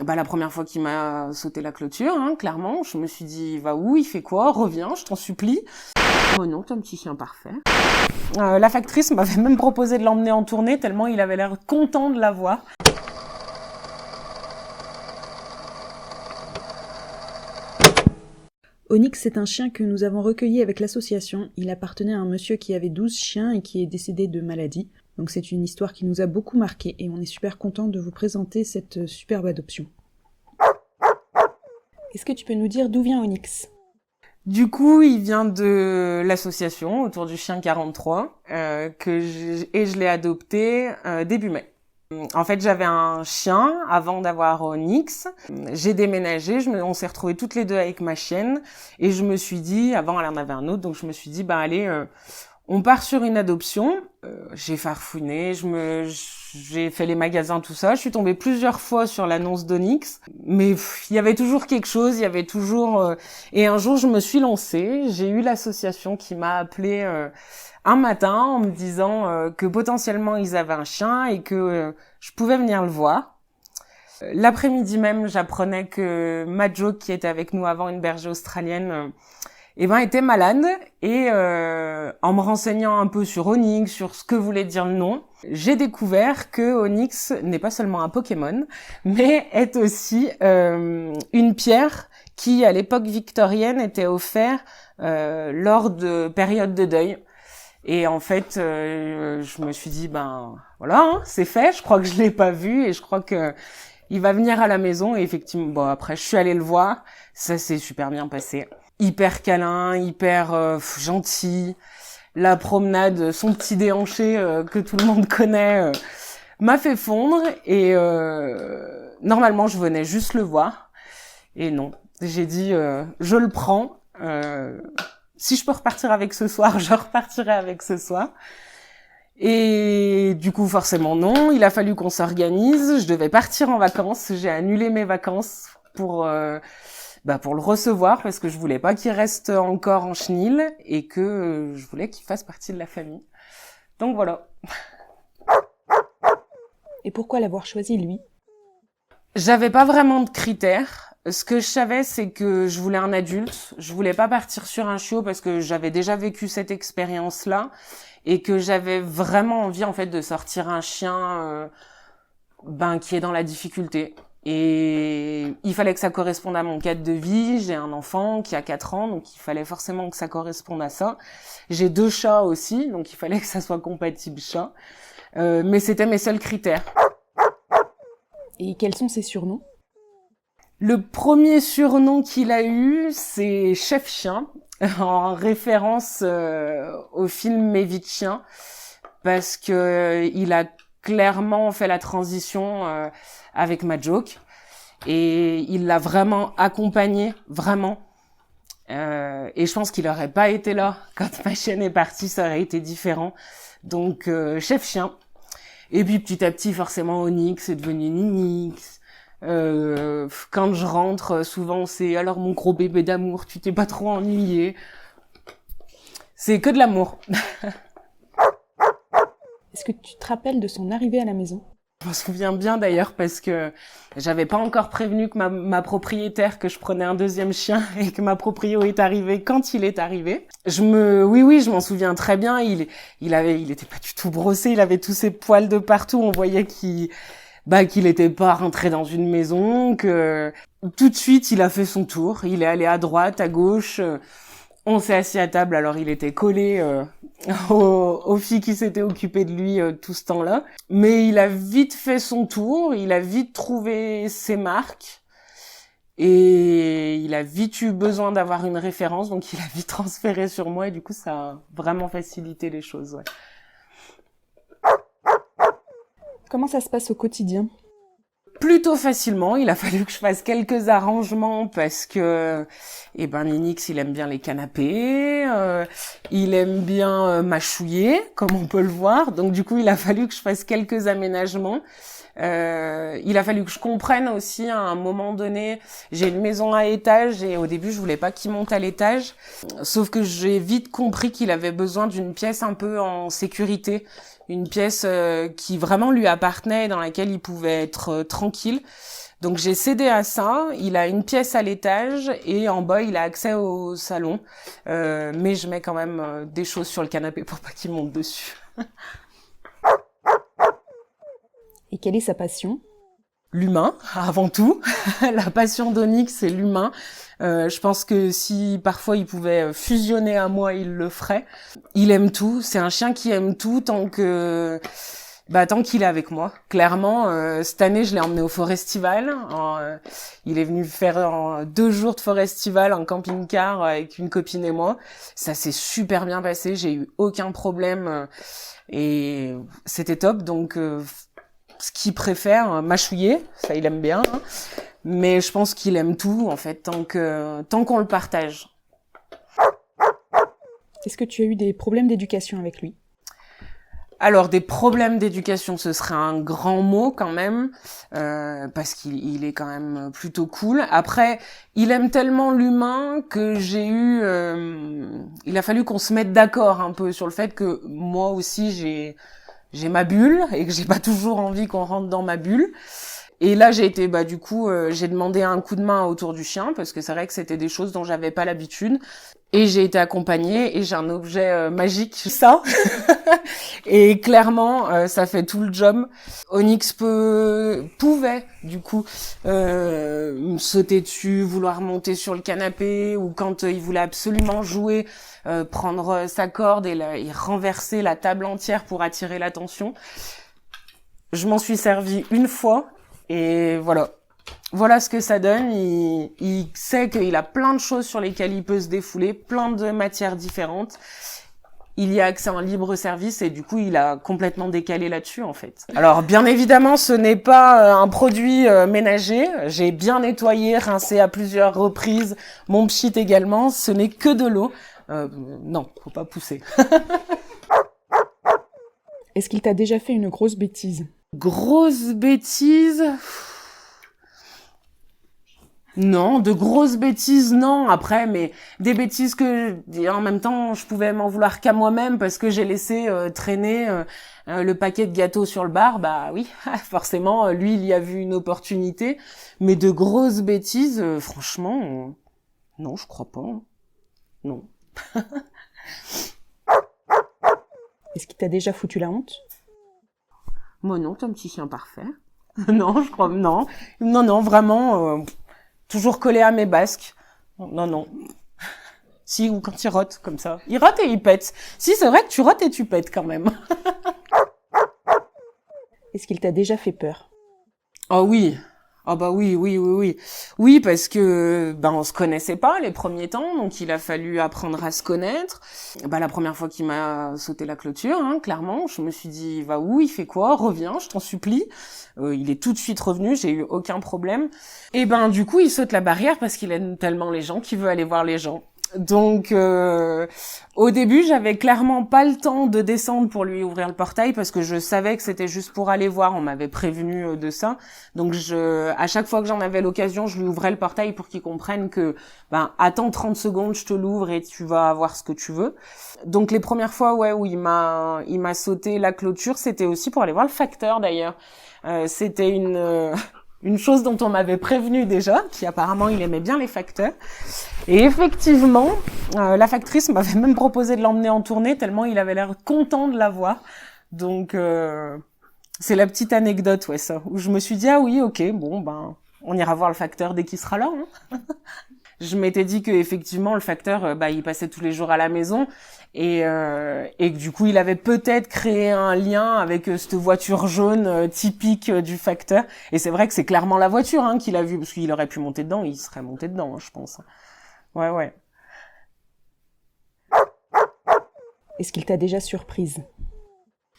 Bah la première fois qu'il m'a sauté la clôture, hein, clairement, je me suis dit, va où, il fait quoi, reviens, je t'en supplie. Oh non, t'es un petit chien parfait. La factrice m'avait même proposé de l'emmener en tournée, tellement il avait l'air content de la voir. Onyx, c'est un chien que nous avons recueilli avec l'association. Il appartenait à un monsieur qui avait 12 chiens et qui est décédé de maladie. Donc c'est une histoire qui nous a beaucoup marqué et on est super content de vous présenter cette superbe adoption. Est-ce que tu peux nous dire d'où vient Onyx ? Du coup, il vient de l'association autour du chien 43 je l'ai adopté début mai. En fait, j'avais un chien avant d'avoir Onyx. J'ai déménagé, on s'est retrouvés toutes les deux avec ma chienne et je me suis dit, avant elle en avait un autre, donc je me suis dit, allez, on part sur une adoption. J'ai farfouiné, j'ai fait les magasins, tout ça. Je suis tombée plusieurs fois sur l'annonce d'Onyx, mais il y avait toujours quelque chose, il y avait toujours... Et un jour, je me suis lancée. J'ai eu l'association qui m'a appelée un matin en me disant que potentiellement ils avaient un chien et que je pouvais venir le voir. L'après-midi même, j'apprenais que Majo, qui était avec nous avant, une berger australienne, était malade et en me renseignant un peu sur Onyx, sur ce que voulait dire le nom, j'ai découvert que Onyx n'est pas seulement un Pokémon, mais est aussi une pierre qui, à l'époque victorienne, était offerte lors de périodes de deuil. Et en fait, je me suis dit, voilà, hein, c'est fait, je crois que je l'ai pas vu et je crois que il va venir à la maison. Et effectivement, après, je suis allée le voir, ça s'est super bien passé. Hyper câlin, hyper gentil. La promenade, son petit déhanché que tout le monde connaît, m'a fait fondre. Et normalement, je venais juste le voir. Et non, j'ai dit, je le prends. Si je peux repartir avec ce soir, je repartirai avec ce soir. Et du coup, forcément non. Il a fallu qu'on s'organise. Je devais partir en vacances. J'ai annulé mes vacances pour le recevoir parce que je voulais pas qu'il reste encore en chenil et que je voulais qu'il fasse partie de la famille. Donc voilà. Et pourquoi l'avoir choisi, lui ? J'avais pas vraiment de critères. Ce que je savais, c'est que je voulais un adulte. Je voulais pas partir sur un chiot parce que j'avais déjà vécu cette expérience-là et que j'avais vraiment envie, en fait, de sortir un chien, qui est dans la difficulté. Et il fallait que ça corresponde à mon cadre de vie. J'ai un enfant qui a 4 ans, donc il fallait forcément que ça corresponde à ça. J'ai 2 chats aussi, donc il fallait que ça soit compatible chat. Mais c'était mes seuls critères. Et quels sont ses surnoms ? Le premier surnom qu'il a eu, c'est Chef Chien, en référence au film Mes vies de chien, parce que il a clairement fait la transition avec Majoke et il l'a vraiment accompagné, vraiment. Et je pense qu'il aurait pas été là quand ma chienne est partie, ça aurait été différent. Donc Chef Chien. Et puis petit à petit, forcément, Onyx est devenu Ninix. Quand je rentre, souvent c'est alors mon gros bébé d'amour, tu t'es pas trop ennuyé. C'est que de l'amour. Est-ce que tu te rappelles de son arrivée à la maison ? Je m'en souviens bien d'ailleurs parce que j'avais pas encore prévenu que ma propriétaire que je prenais un deuxième chien et que ma proprio est arrivée quand il est arrivé. Je m'en souviens très bien. Il était pas du tout brossé, il avait tous ses poils de partout. On voyait qu'il était pas rentré dans une maison, que tout de suite il a fait son tour. Il est allé à droite, à gauche. On s'est assis à table, alors il était collé aux filles qui s'étaient occupées de lui tout ce temps-là. Mais il a vite fait son tour, il a vite trouvé ses marques et il a vite eu besoin d'avoir une référence, donc il a vite transféré sur moi et du coup ça a vraiment facilité les choses. Ouais. Comment ça se passe au quotidien ? Plutôt facilement, il a fallu que je fasse quelques arrangements parce que Ninix, il aime bien les canapés, il aime bien mâchouiller, comme on peut le voir. Donc du coup, il a fallu que je fasse quelques aménagements. Il a fallu que je comprenne aussi à un moment donné, j'ai une maison à étage et au début, je voulais pas qu'il monte à l'étage. Sauf que j'ai vite compris qu'il avait besoin d'une pièce un peu en sécurité. Une pièce qui vraiment lui appartenait et dans laquelle il pouvait être tranquille. Donc j'ai cédé à ça. Il a une pièce à l'étage et en bas il a accès au salon. Mais je mets quand même des choses sur le canapé pour pas qu'il monte dessus. Et quelle est sa passion ? L'humain, avant tout. La passion d'Onyx, c'est l'humain. Je pense que si parfois il pouvait fusionner à moi, il le ferait. Il aime tout. C'est un chien qui aime tout tant qu'il est avec moi. Clairement, cette année, je l'ai emmené au Forestival. Il est venu faire 2 jours de Forestival en camping-car avec une copine et moi. Ça s'est super bien passé. J'ai eu aucun problème et c'était top. Donc ce qu'il préfère, mâchouiller, ça il aime bien, hein. Mais je pense qu'il aime tout en fait, tant qu'on le partage. Est-ce que tu as eu des problèmes d'éducation avec lui ? Alors des problèmes d'éducation, ce serait un grand mot quand même, parce qu'il est quand même plutôt cool. Après, il aime tellement l'humain que il a fallu qu'on se mette d'accord un peu sur le fait que moi aussi j'ai ma bulle et que j'ai pas toujours envie qu'on rentre dans ma bulle. Et là, j'ai demandé un coup de main autour du chien parce que c'est vrai que c'était des choses dont j'avais pas l'habitude. Et j'ai été accompagnée et j'ai un objet magique, ça. Et clairement, ça fait tout le job. Onyx pouvait, du coup, me sauter dessus, vouloir monter sur le canapé, ou quand il voulait absolument jouer, prendre sa corde et renverser la table entière pour attirer l'attention. Je m'en suis servie une fois et voilà. Voilà ce que ça donne. Il sait qu'il a plein de choses sur lesquelles il peut se défouler, plein de matières différentes. Il y a accès en libre service et du coup, il a complètement décalé là-dessus, en fait. Alors, bien évidemment, ce n'est pas un produit ménager. J'ai bien nettoyé, rincé à plusieurs reprises. Mon pchit également. Ce n'est que de l'eau. Non, faut pas pousser. Est-ce qu'il t'a déjà fait une grosse bêtise ? Grosse bêtise ? Non, de grosses bêtises, non. Après, mais des bêtises que, en même temps, je pouvais m'en vouloir qu'à moi-même parce que j'ai laissé traîner le paquet de gâteaux sur le bar. Bah oui, forcément, lui, il y a vu une opportunité. Mais de grosses bêtises, franchement, non, je crois pas. Non. Est-ce qu'il t'a déjà foutu la honte ? Moi non, t'es un petit chien parfait. Non, je crois, non. Non, vraiment... toujours collé à mes basques. Non. Si, ou quand il rote, comme ça. Il rote et il pète. Si, c'est vrai que tu rotes et tu pètes quand même. Est-ce qu'il t'a déjà fait peur ? Oh oui. Ah bah oui. Oui, parce que on se connaissait pas les premiers temps, donc il a fallu apprendre à se connaître. La première fois qu'il m'a sauté la clôture, clairement, je me suis dit va où, il fait quoi, reviens, je t'en supplie. Il est tout de suite revenu, j'ai eu aucun problème. Et du coup, il saute la barrière parce qu'il aime tellement les gens qu'il veut aller voir les gens. Donc au début, j'avais clairement pas le temps de descendre pour lui ouvrir le portail parce que je savais que c'était juste pour aller voir, on m'avait prévenu de ça. Donc à chaque fois que j'en avais l'occasion, je lui ouvrais le portail pour qu'il comprenne que attends 30 secondes, je te l'ouvre et tu vas avoir ce que tu veux. Donc les premières fois où il m'a sauté la clôture, c'était aussi pour aller voir le facteur d'ailleurs. C'était une chose dont on m'avait prévenu déjà, qui apparemment il aimait bien les facteurs. Et effectivement, la factrice m'avait même proposé de l'emmener en tournée tellement il avait l'air content de la voir. Donc c'est la petite anecdote, ça, où je me suis dit ah oui, ok, on ira voir le facteur dès qu'il sera là. Je m'étais dit que effectivement le facteur, il passait tous les jours à la maison et que du coup il avait peut-être créé un lien avec cette voiture jaune typique du facteur. Et c'est vrai que c'est clairement la voiture qu'il a vue parce qu'il aurait pu monter dedans, il serait monté dedans, je pense. Ouais. Est-ce qu'il t'a déjà surprise ?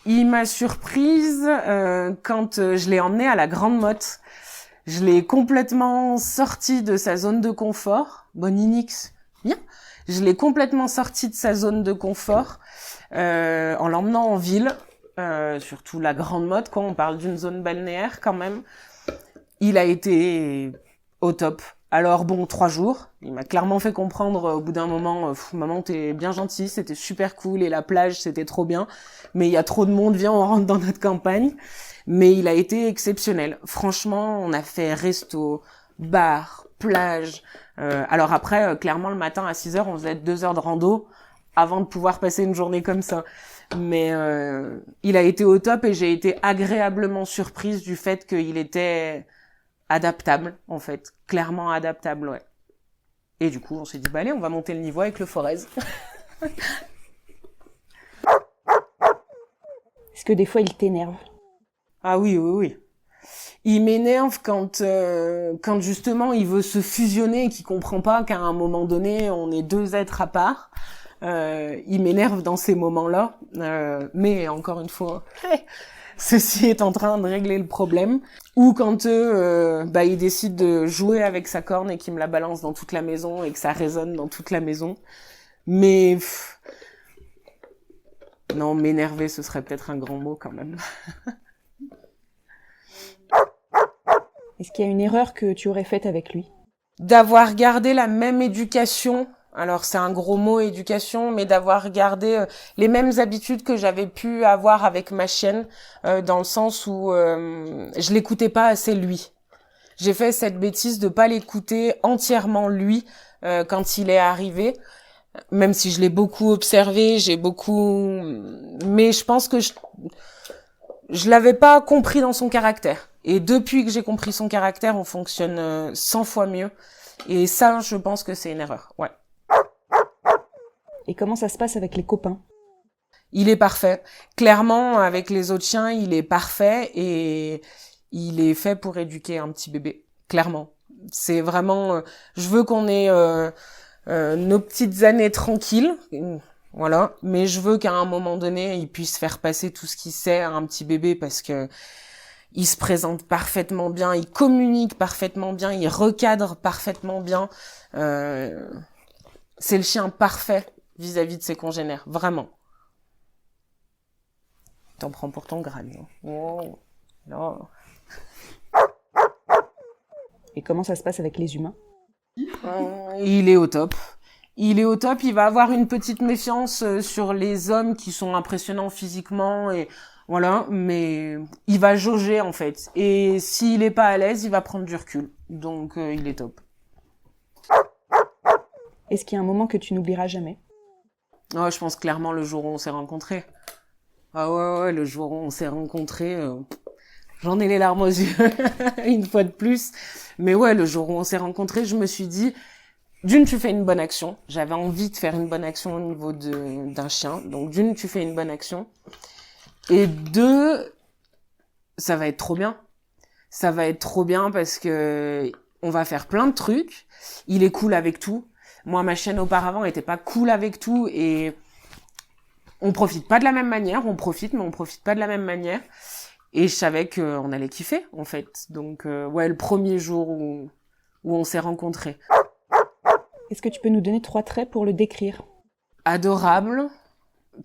Il m'a surprise quand je l'ai emmené à la Grande Motte. Je l'ai complètement sorti de sa zone de confort. Bon, Onyx, bien. Je l'ai complètement sorti de sa zone de confort en l'emmenant en ville, surtout la Grande Motte, on parle d'une zone balnéaire quand même. Il a été au top. Alors bon, 3 jours. Il m'a clairement fait comprendre au bout d'un moment, maman, t'es bien gentille, c'était super cool et la plage, c'était trop bien. Mais il y a trop de monde, viens, on rentre dans notre campagne. Mais il a été exceptionnel. Franchement, on a fait resto, bar, plage. Alors après, clairement, le matin à 6 heures, on faisait 2 heures de rando avant de pouvoir passer une journée comme ça. Mais il a été au top et j'ai été agréablement surprise du fait qu'il était adaptable, en fait. Clairement adaptable, ouais. Et du coup, on s'est dit, bah allez, on va monter le niveau avec le Forez. Est-ce que des fois il t'énerve? Ah oui, oui, oui. Il m'énerve quand justement il veut se fusionner et qu'il comprend pas qu'à un moment donné, on est 2 êtres à part. Il m'énerve dans ces moments-là. Mais encore une fois, ceci est en train de régler le problème. Ou quand il décide de jouer avec sa corne et qu'il me la balance dans toute la maison et que ça résonne dans toute la maison. Mais non, m'énerver, ce serait peut-être un grand mot quand même. Est-ce qu'il y a une erreur que tu aurais faite avec lui? D'avoir gardé la même éducation. Alors c'est un gros mot éducation, mais d'avoir gardé les mêmes habitudes que j'avais pu avoir avec ma chienne, dans le sens où je l'écoutais pas assez lui. J'ai fait cette bêtise de pas l'écouter entièrement lui quand il est arrivé, même si je l'ai beaucoup observé, mais je pense que je l'avais pas compris dans son caractère. Et depuis que j'ai compris son caractère, on fonctionne 100 fois mieux. Et ça, je pense que c'est une erreur, ouais. Et comment ça se passe avec les copains? Il est parfait. Clairement, avec les autres chiens, il est parfait et il est fait pour éduquer un petit bébé. Clairement. C'est vraiment... je veux qu'on ait nos petites années tranquilles, voilà. Mais je veux qu'à un moment donné, il puisse faire passer tout ce qu'il sait à un petit bébé parce que il se présente parfaitement bien, il communique parfaitement bien, il recadre parfaitement bien. C'est le chien parfait vis-à-vis de ses congénères, vraiment. T'en prends pour ton grade. Oh, non. Et comment ça se passe avec les humains? Il est au top. Il est au top, il va avoir une petite méfiance sur les hommes qui sont impressionnants physiquement et voilà, mais il va jauger en fait. Et s'il est pas à l'aise, il va prendre du recul. Donc il est top. Est-ce qu'il y a un moment que tu n'oublieras jamais? Oh, je pense clairement le jour où on s'est rencontrés. Ah ouais, le jour où on s'est rencontrés, j'en ai les larmes aux yeux, une fois de plus. Mais ouais, le jour où on s'est rencontrés, je me suis dit, d'une, tu fais une bonne action. J'avais envie de faire une bonne action au niveau d'un chien. Donc d'une, tu fais une bonne action. Et deux, ça va être trop bien. Ça va être trop bien parce que on va faire plein de trucs. Il est cool avec tout. Moi, ma chienne auparavant était pas cool avec tout et on profite pas de la même manière. On profite, mais on profite pas de la même manière. Et je savais qu'on allait kiffer, en fait. Donc, ouais, le premier jour où on s'est rencontrés. Est-ce que tu peux nous donner 3 traits pour le décrire? Adorable.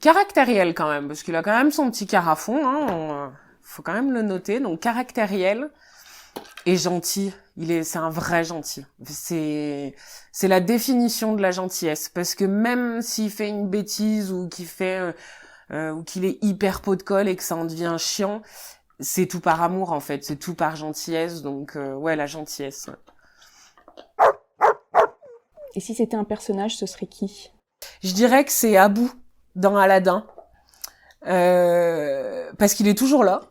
Caractériel, quand même, parce qu'il a quand même son petit carafon, hein. Faut quand même le noter. Donc, caractériel et gentil. C'est un vrai gentil. C'est la définition de la gentillesse. Parce que même s'il fait une bêtise ou qu'il est hyper pot de colle et que ça en devient chiant, c'est tout par amour, en fait. C'est tout par gentillesse. Donc, ouais, la gentillesse. Et si c'était un personnage, ce serait qui? Je dirais que c'est Abou dans Aladdin. Parce qu'il est toujours là.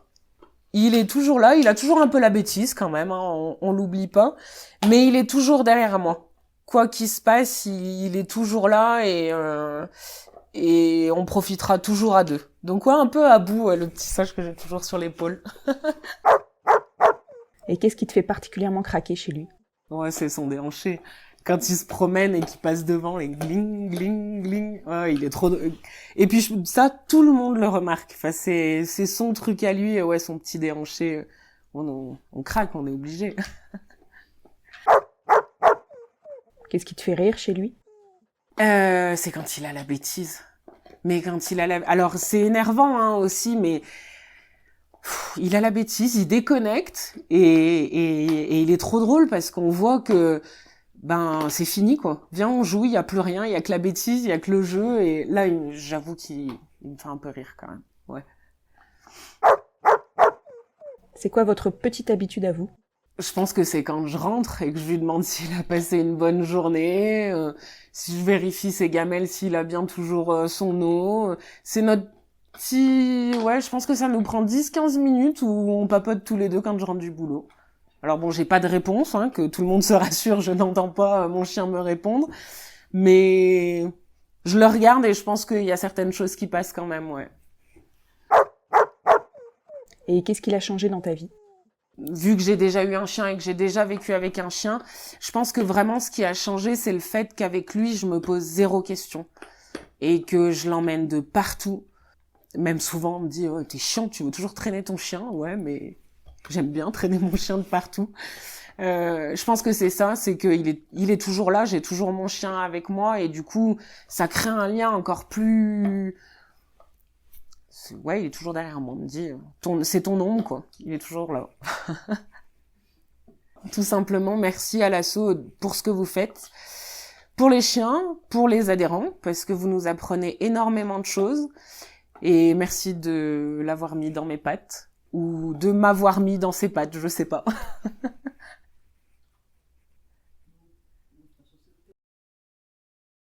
Il est toujours là. Il a toujours un peu la bêtise quand même. Hein, on l'oublie pas. Mais il est toujours derrière moi. Quoi qu'il se passe, il est toujours là et on profitera toujours à deux. Donc ouais, un peu Abou, le petit singe que j'ai toujours sur l'épaule. Et qu'est-ce qui te fait particulièrement craquer chez lui? Ouais, c'est son déhanché. Quand il se promène et qu'il passe devant, et gling, gling, gling. Ouais, il est trop... Et puis ça, tout le monde le remarque. Enfin, c'est son truc à lui. Ouais, son petit déhanché. On craque, on est obligé. Qu'est-ce qui te fait rire chez lui? C'est quand il a la bêtise. Mais quand il a la... Alors, c'est énervant hein, aussi, mais Il a la bêtise, il déconnecte et il est trop drôle parce qu'on voit que c'est fini quoi. Viens, on joue, il y a plus rien, il y a que la bêtise, il y a que le jeu et là j'avoue qu'il me fait un peu rire quand même. Ouais. C'est quoi votre petite habitude à vous? Je pense que c'est quand je rentre et que je lui demande s'il a passé une bonne journée, si je vérifie ses gamelles, s'il a bien toujours son eau. C'est notre ouais, je pense que ça nous prend 10-15 minutes où on papote tous les deux quand je rentre du boulot. Alors bon, j'ai pas de réponse, hein, que tout le monde se rassure, je n'entends pas mon chien me répondre, mais je le regarde et je pense qu'il y a certaines choses qui passent quand même, ouais. Et qu'est-ce qu'il a changé dans ta vie? Vu que j'ai déjà eu un chien et que j'ai déjà vécu avec un chien, je pense que vraiment ce qui a changé, c'est le fait qu'avec lui, je me pose zéro question et que je l'emmène de partout. Même souvent, on me dit, oh, t'es chiant, tu veux toujours traîner ton chien. Ouais, mais j'aime bien traîner mon chien de partout. Je pense que c'est ça, c'est qu'il est toujours là, j'ai toujours mon chien avec moi et du coup, ça crée un lien encore plus... Ouais, il est toujours derrière moi, on me dit, c'est ton ombre, quoi. Il est toujours là. Tout simplement, merci à l'asso pour ce que vous faites. Pour les chiens, pour les adhérents, parce que vous nous apprenez énormément de choses. Et merci de l'avoir mis dans mes pattes, ou de m'avoir mis dans ses pattes, je sais pas.